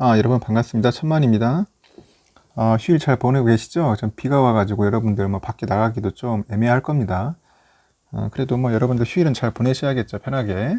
여러분 반갑습니다. 천만입니다. 휴일 잘 보내고 계시죠? 좀 비가 와가지고 여러분들 뭐 밖에 나가기도 좀 애매할 겁니다. 그래도 뭐 여러분들 휴일은 잘 보내셔야겠죠. 편하게.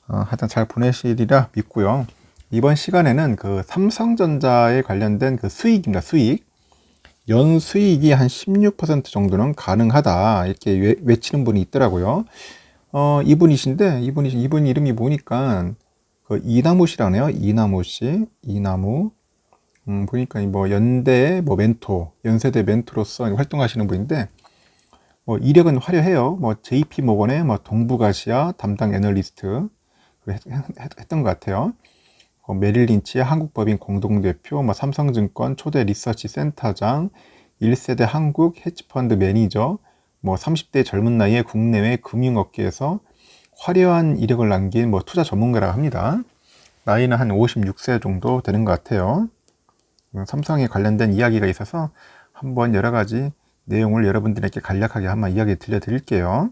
하여튼 잘 보내시리라 믿고요. 이번 시간에는 그 삼성전자에 관련된 그 수익입니다. 수익. 연 수익이 한 16% 정도는 가능하다. 이렇게 외치는 분이 있더라고요. 이분 이름이 보니까 그 이나무 씨라네요. 이나무 씨. 이나무. 보니까 뭐 연대 뭐 멘토, 연세대 멘토로서 활동하시는 분인데 뭐 이력은 화려해요. 뭐 JP 모건의 뭐 동북아시아 담당 애널리스트 했던 것 같아요. 메릴 린치의 한국법인 공동대표, 뭐 삼성증권 초대 리서치 센터장, 1세대 한국 헤지펀드 매니저, 뭐 30대 젊은 나이에 국내외 금융업계에서 화려한 이력을 남긴 뭐 투자 전문가라고 합니다. 나이는 한 56세 정도 되는 것 같아요. 삼성에 관련된 이야기가 있어서 한번 여러 가지 내용을 여러분들에게 간략하게 한번 이야기 들려드릴게요.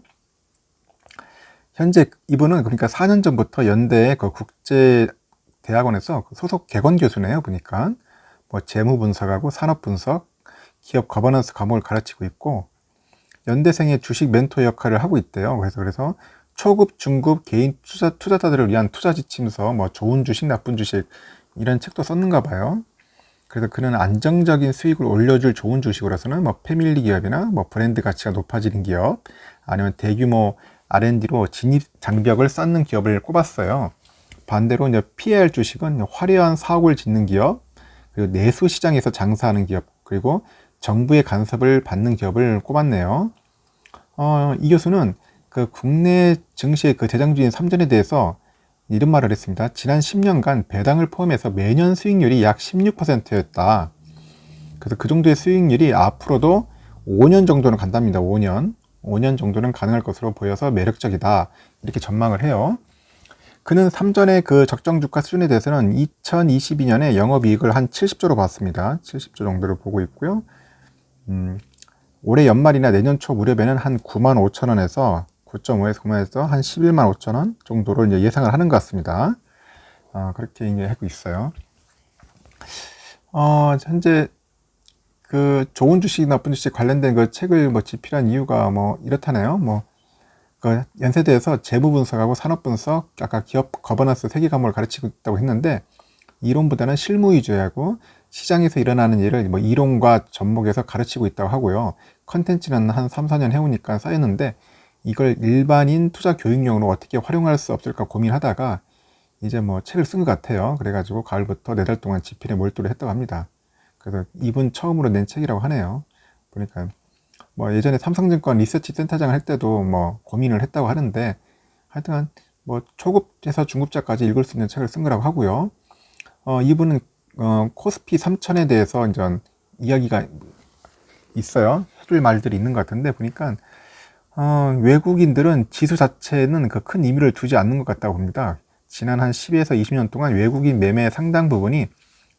현재 이분은 그러니까 4년 전부터 연대 그 국제대학원에서 소속 객원 교수네요. 보니까 뭐 재무 분석하고 산업 분석, 기업 거버넌스 과목을 가르치고 있고 연대생의 주식 멘토 역할을 하고 있대요. 그래서 초급, 중급 개인 투자자들을 위한 투자 지침서, 뭐 좋은 주식, 나쁜 주식 이런 책도 썼는가 봐요. 그래서 그는 안정적인 수익을 올려줄 좋은 주식으로서는 뭐 패밀리 기업이나 뭐 브랜드 가치가 높아지는 기업, 아니면 대규모 R&D로 진입 장벽을 쌓는 기업을 꼽았어요. 반대로 이제 피해야 할 주식은 화려한 사옥을 짓는 기업, 그리고 내수 시장에서 장사하는 기업, 그리고 정부의 간섭을 받는 기업을 꼽았네요. 이 교수는 그 국내 증시의 그 대장주인 삼전에 대해서 이런 말을 했습니다. 지난 10년간 배당을 포함해서 매년 수익률이 약 16%였다. 그래서 그 정도의 수익률이 앞으로도 5년 정도는 간답니다. 5년 정도는 가능할 것으로 보여서 매력적이다. 이렇게 전망을 해요. 그는 삼전의 그 적정 주가 수준에 대해서는 2022년에 영업이익을 한 70조로 봤습니다. 70조 정도를 보고 있고요. 올해 연말이나 내년 초 무렵에는 한 9만 5천 원에서 9.5에서 9만에서 한 11만 5천 원 정도로 이제 예상을 하는 것 같습니다. 그렇게 이제 하고 있어요. 현재 그 좋은 주식, 나쁜 주식 관련된 그 책을 뭐 집필한 이유가 뭐 이렇다네요. 그 연세대에서 재무 분석하고 산업 분석, 아까 기업 거버넌스 3개 과목을 가르치고 있다고 했는데 이론보다는 실무 위주하고 시장에서 일어나는 일을 뭐 이론과 접목해서 가르치고 있다고 하고요. 컨텐츠는 한 3, 4년 해오니까 쌓였는데 이걸 일반인 투자 교육용으로 어떻게 활용할 수 없을까 고민하다가 이제 뭐 책을 쓴 것 같아요. 그래가지고 가을부터 4달 동안 집필에 몰두를 했다고 합니다. 그래서 이분 처음으로 낸 책이라고 하네요. 보니까 뭐 예전에 삼성증권 리서치 센터장을 할 때도 뭐 고민을 했다고 하는데 하여튼 뭐 초급에서 중급자까지 읽을 수 있는 책을 쓴 거라고 하고요. 이분은 코스피 3000에 대해서 이제 이야기가 있어요. 해줄 말들이 있는 것 같은데 보니까 외국인들은 지수 자체는 그 큰 의미를 두지 않는 것 같다고 봅니다. 지난 한 10에서 20년 동안 외국인 매매의 상당 부분이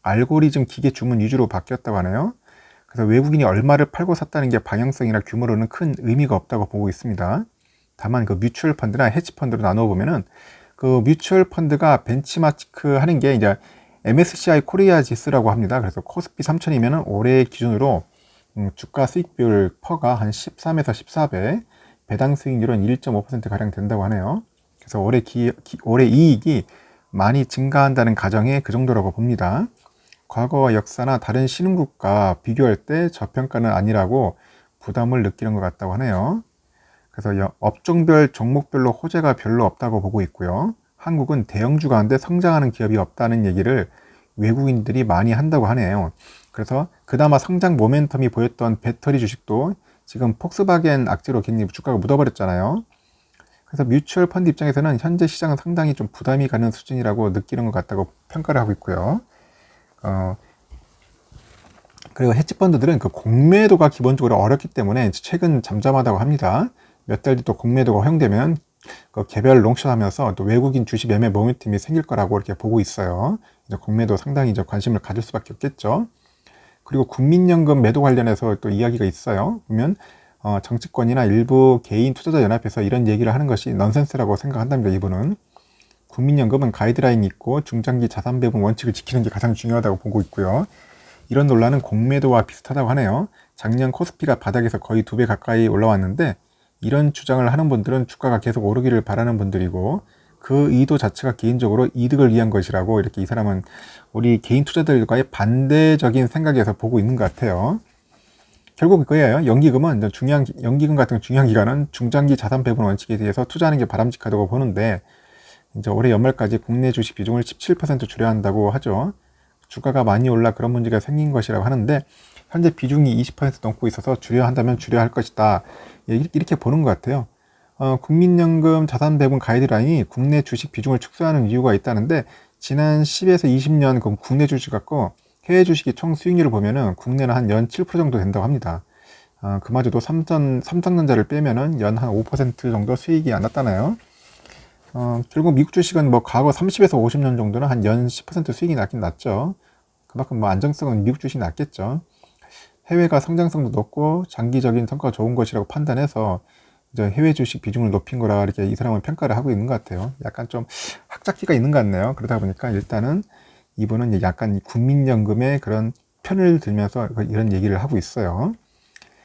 알고리즘 기계 주문 위주로 바뀌었다고 하네요. 그래서 외국인이 얼마를 팔고 샀다는 게 방향성이나 규모로는 큰 의미가 없다고 보고 있습니다. 다만 그 뮤추얼 펀드나 헤지 펀드로 나눠 보면은 그 뮤추얼 펀드가 벤치마크 하는 게 이제 MSCI 코리아 지수라고 합니다. 그래서 코스피 3000이면은 올해 기준으로 주가 수익 비율 퍼가 한 13에서 14배, 배당 수익률은 1.5% 가량 된다고 하네요. 그래서 올해 이익이 많이 증가한다는 가정에 그 정도라고 봅니다. 과거와 역사나 다른 신흥국과 비교할 때 저평가는 아니라고 부담을 느끼는 것 같다고 하네요. 그래서 업종별, 종목별로 호재가 별로 없다고 보고 있고요. 한국은 대형주 가운데 성장하는 기업이 없다는 얘기를 외국인들이 많이 한다고 하네요. 그래서 그나마 성장 모멘텀이 보였던 배터리 주식도 지금 폭스바겐 악재로 괜히 주가가 묻어버렸잖아요. 그래서 뮤추얼 펀드 입장에서는 현재 시장은 상당히 좀 부담이 가는 수준이라고 느끼는 것 같다고 평가를 하고 있고요. 그리고 헤지펀드들은 그 공매도가 기본적으로 어렵기 때문에 최근 잠잠하다고 합니다. 몇 달 뒤 또 공매도가 허용되면 그 개별 롱숏 하면서 또 외국인 주식 매매 모멘텀이 생길 거라고 이렇게 보고 있어요. 이제 공매도 상당히 이제 관심을 가질 수밖에 없겠죠. 그리고 국민연금 매도 관련해서 또 이야기가 있어요. 보면 정치권이나 일부 개인 투자자 연합에서 이런 얘기를 하는 것이 넌센스라고 생각한답니다. 이분은 국민연금은 가이드라인이 있고 중장기 자산 배분 원칙을 지키는 게 가장 중요하다고 보고 있고요. 이런 논란은 공매도와 비슷하다고 하네요. 작년 코스피가 바닥에서 거의 2배 가까이 올라왔는데 이런 주장을 하는 분들은 주가가 계속 오르기를 바라는 분들이고 그 의도 자체가 개인적으로 이득을 위한 것이라고 이렇게 이 사람은 우리 개인 투자들과의 반대적인 생각에서 보고 있는 것 같아요. 결국 그거예요. 연기금은 연기금 같은 중요한 기간은 중장기 자산 배분 원칙에 대해서 투자하는 게 바람직하다고 보는데 이제 올해 연말까지 국내 주식 비중을 17% 줄여야 한다고 하죠. 주가가 많이 올라 그런 문제가 생긴 것이라고 하는데 현재 비중이 20% 넘고 있어서 줄여야 한다면 줄여야 할 것이다. 이렇게 보는 것 같아요. 국민연금 자산 배분 가이드라인이 국내 주식 비중을 축소하는 이유가 있다는데 지난 10에서 20년 국내 주식 갖고 해외 주식의 총 수익률을 보면은 국내는 한 연 7% 정도 된다고 합니다. 그마저도 삼성전자를 빼면은 연 한 5% 정도 수익이 안 났다나요? 결국 미국 주식은 뭐 과거 30에서 50년 정도는 한 연 10% 수익이 났긴 났죠. 그만큼 뭐 안정성은 미국 주식이 낮겠죠. 해외가 성장성도 높고 장기적인 성과가 좋은 것이라고 판단해서 이제 해외 주식 비중을 높인 거라 이렇게 이 사람은 평가를 하고 있는 것 같아요. 약간 좀 학잡기가 있는 것 같네요. 그러다 보니까 일단은 이분은 약간 국민연금의 그런 편을 들면서 이런 얘기를 하고 있어요.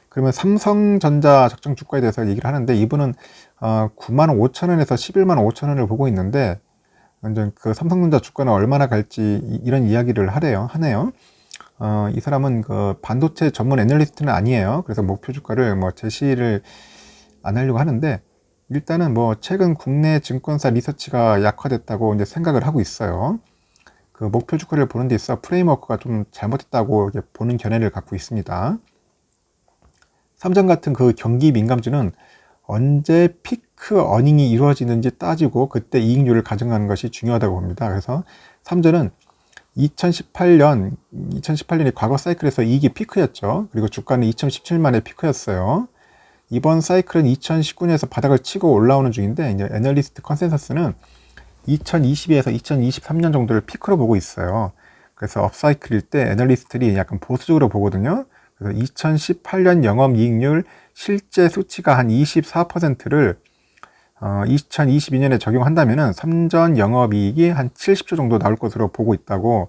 그러면 삼성전자 적정 주가에 대해서 얘기를 하는데 이분은 9만 5천 원에서 11만 5천 원을 보고 있는데 완전 그 삼성전자 주가는 얼마나 갈지 이런 이야기를 하네요. 이 사람은 그 반도체 전문 애널리스트는 아니에요. 그래서 목표 주가를 뭐 제시를 안 하려고 하는데 일단은 뭐 최근 국내 증권사 리서치가 약화됐다고 이제 생각을 하고 있어요. 그 목표 주가를 보는 데 있어 프레임워크가 좀 잘못됐다고 보는 견해를 갖고 있습니다. 삼성 같은 그 경기 민감주는 언제 피크 어닝이 이루어지는지 따지고 그때 이익률을 가정하는 것이 중요하다고 봅니다. 그래서 삼전은 2018년이 과거 사이클에서 이익이 피크였죠. 그리고 주가는 2017년에 피크였어요. 이번 사이클은 2019년에서 바닥을 치고 올라오는 중인데 이제 애널리스트 컨센서스는 2022에서 2023년 정도를 피크로 보고 있어요. 그래서 업사이클일 때 애널리스트들이 약간 보수적으로 보거든요. 그래서 2018년 영업이익률 실제 수치가 한 24%를 2022년에 적용한다면은 삼전 영업이익이 한 70조 정도 나올 것으로 보고 있다고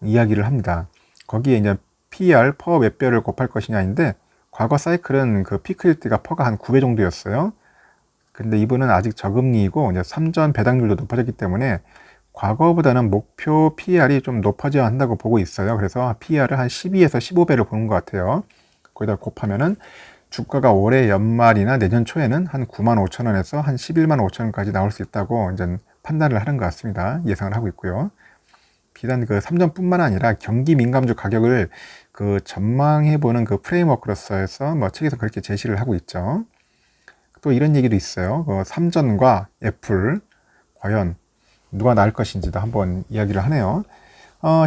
이야기를 합니다. 거기에 이제 PER, 퍼 몇 배를 곱할 것이냐인데 과거 사이클은 그 피크일 때가 퍼가 한 9배 정도였어요. 근데 이분은 아직 저금리이고 이제 삼전 배당률도 높아졌기 때문에 과거보다는 목표 PER이 좀 높아져야 한다고 보고 있어요. 그래서 PER을 한 12에서 15배를 보는 것 같아요. 거기다 곱하면은 주가가 올해 연말이나 내년 초에는 한 9만 5천 원에서 한 11만 5천 원까지 나올 수 있다고 이제 판단을 하는 것 같습니다. 예상을 하고 있고요. 비단 그 삼전뿐만 아니라 경기 민감주 가격을 그 전망해보는 그 프레임워크로서 해서 뭐 책에서 그렇게 제시를 하고 있죠. 또 이런 얘기도 있어요. 삼전과 애플 과연 누가 나을 것인지도 한번 이야기를 하네요.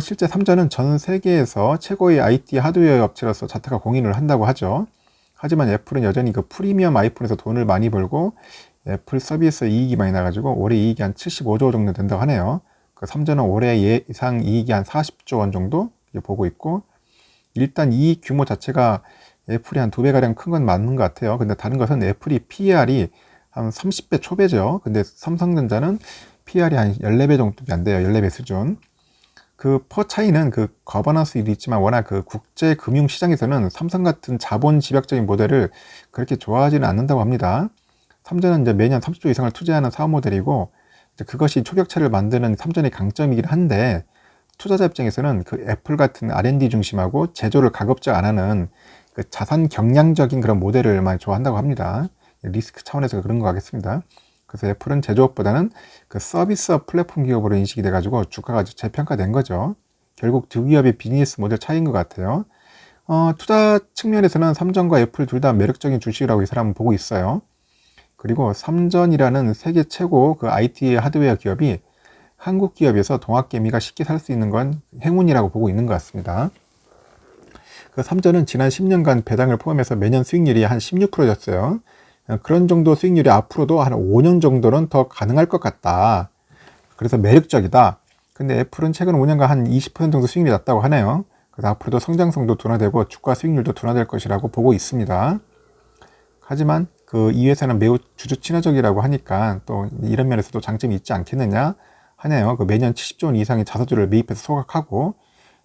실제 삼전은 전 세계에서 최고의 IT 하드웨어 업체로서 자타가 공인을 한다고 하죠. 하지만 애플은 여전히 그 프리미엄 아이폰에서 돈을 많이 벌고 애플 서비스 이익이 많이 나가지고 올해 이익이 한 75조 정도 된다고 하네요. 그 삼전은 올해 예상 이익이 한 40조 원 정도 보고 있고 일단 이익 규모 자체가 애플이 한 2배가량 큰 건 맞는 것 같아요. 근데 다른 것은 애플이 PER이 한 30배 초배죠. 근데 삼성전자는 PER이 한 14배 정도밖에 안 돼요. 14배 수준. 그 퍼 차이는 그 거버넌스도 있지만 워낙 그 국제 금융 시장에서는 삼성 같은 자본 집약적인 모델을 그렇게 좋아하지는 않는다고 합니다. 삼전은 이제 매년 30조 이상을 투자하는 사업 모델이고 이제 그것이 초격차를 만드는 삼전의 강점이긴 한데 투자자 입장에서는 그 애플 같은 R&D 중심하고 제조를 가급적 안 하는 그 자산 경량적인 그런 모델을 많이 좋아한다고 합니다. 리스크 차원에서 그런 것 같겠습니다. 그래서 애플은 제조업보다는 그 서비스업 플랫폼 기업으로 인식이 돼가지고 주가가 재평가된 거죠. 결국 두 기업의 비즈니스 모델 차이인 것 같아요. 투자 측면에서는 삼전과 애플 둘 다 매력적인 주식이라고 이 사람은 보고 있어요. 그리고 삼전이라는 세계 최고 그 IT 하드웨어 기업이 한국 기업에서 동학개미가 쉽게 살 수 있는 건 행운이라고 보고 있는 것 같습니다. 그 삼전은 지난 10년간 배당을 포함해서 매년 수익률이 한 16%였어요. 그런 정도 수익률이 앞으로도 한 5년 정도는 더 가능할 것 같다. 그래서 매력적이다. 근데 애플은 최근 5년간 한 20% 정도 수익률이 났다고 하네요. 그래서 앞으로도 성장성도 둔화되고 주가 수익률도 둔화될 것이라고 보고 있습니다. 하지만 그 이 회사는 매우 주주 친화적이라고 하니까 또 이런 면에서도 장점이 있지 않겠느냐 하네요. 그 매년 70조 원 이상의 자사주를 매입해서 소각하고,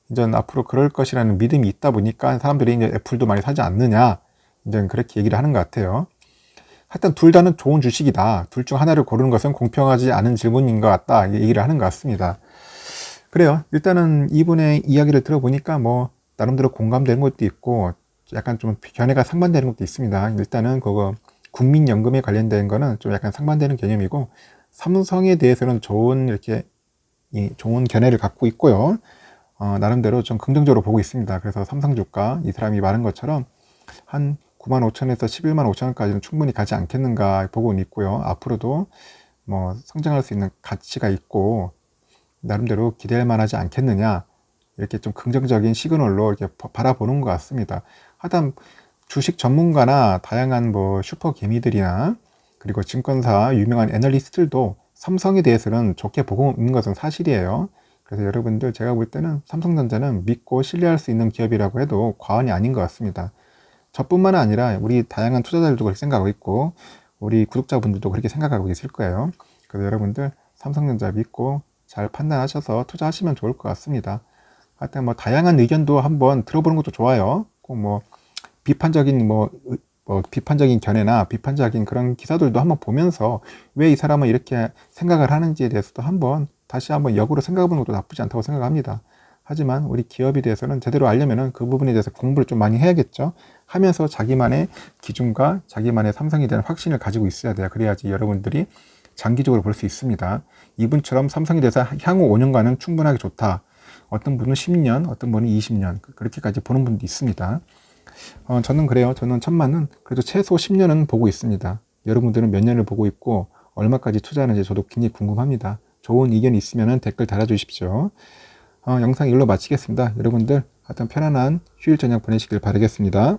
이제 앞으로 그럴 것이라는 믿음이 있다 보니까 사람들이 이제 애플도 많이 사지 않느냐, 이제 그렇게 얘기를 하는 것 같아요. 하여튼 둘 다는 좋은 주식이다. 둘 중 하나를 고르는 것은 공평하지 않은 질문인 것 같다. 얘기를 하는 것 같습니다. 그래요. 일단은 이분의 이야기를 들어보니까 뭐 나름대로 공감되는 것도 있고 약간 좀 견해가 상반되는 것도 있습니다. 일단은 그거 국민연금에 관련된 거는 좀 약간 상반되는 개념이고, 삼성에 대해서는 좋은 이렇게 좋은 견해를 갖고 있고요. 나름대로 좀 긍정적으로 보고 있습니다. 그래서 삼성 주가 이 사람이 말한 것처럼 한 9만 5천에서 11만 5천원까지는 충분히 가지 않겠는가 보고는 있고요. 앞으로도 뭐 성장할 수 있는 가치가 있고 나름대로 기대할 만하지 않겠느냐, 이렇게 좀 긍정적인 시그널로 이렇게 바라보는 것 같습니다. 하여튼 주식 전문가나 다양한 뭐 슈퍼 개미들이나 그리고 증권사 유명한 애널리스트들도 삼성에 대해서는 좋게 보고 있는 것은 사실이에요. 그래서 여러분들, 제가 볼 때는 삼성전자는 믿고 신뢰할 수 있는 기업이라고 해도 과언이 아닌 것 같습니다. 저뿐만 아니라 우리 다양한 투자자들도 그렇게 생각하고 있고 우리 구독자분들도 그렇게 생각하고 계실 거예요. 그래서 여러분들 삼성전자 믿고 잘 판단하셔서 투자하시면 좋을 것 같습니다. 하여튼 뭐 다양한 의견도 한번 들어보는 것도 좋아요. 꼭 뭐 비판적인 비판적인 견해나 비판적인 그런 기사들도 한번 보면서 왜 이 사람은 이렇게 생각을 하는지에 대해서도 다시 한번 역으로 생각해 보는 것도 나쁘지 않다고 생각합니다. 하지만 우리 기업에 대해서는 제대로 알려면은 그 부분에 대해서 공부를 좀 많이 해야겠죠. 하면서 자기만의 기준과 자기만의 삼성에 대한 확신을 가지고 있어야 돼요. 그래야지 여러분들이 장기적으로 볼 수 있습니다. 이분처럼 삼성에 대해서 향후 5년간은 충분하게 좋다. 어떤 분은 10년, 어떤 분은 20년 그렇게까지 보는 분도 있습니다. 저는 그래요. 저는 천만은 그래도 최소 10년은 보고 있습니다. 여러분들은 몇 년을 보고 있고 얼마까지 투자하는지 저도 굉장히 궁금합니다. 좋은 의견이 있으면 댓글 달아주십시오. 영상 이걸로 마치겠습니다. 여러분들 하여튼 편안한 휴일 저녁 보내시길 바라겠습니다.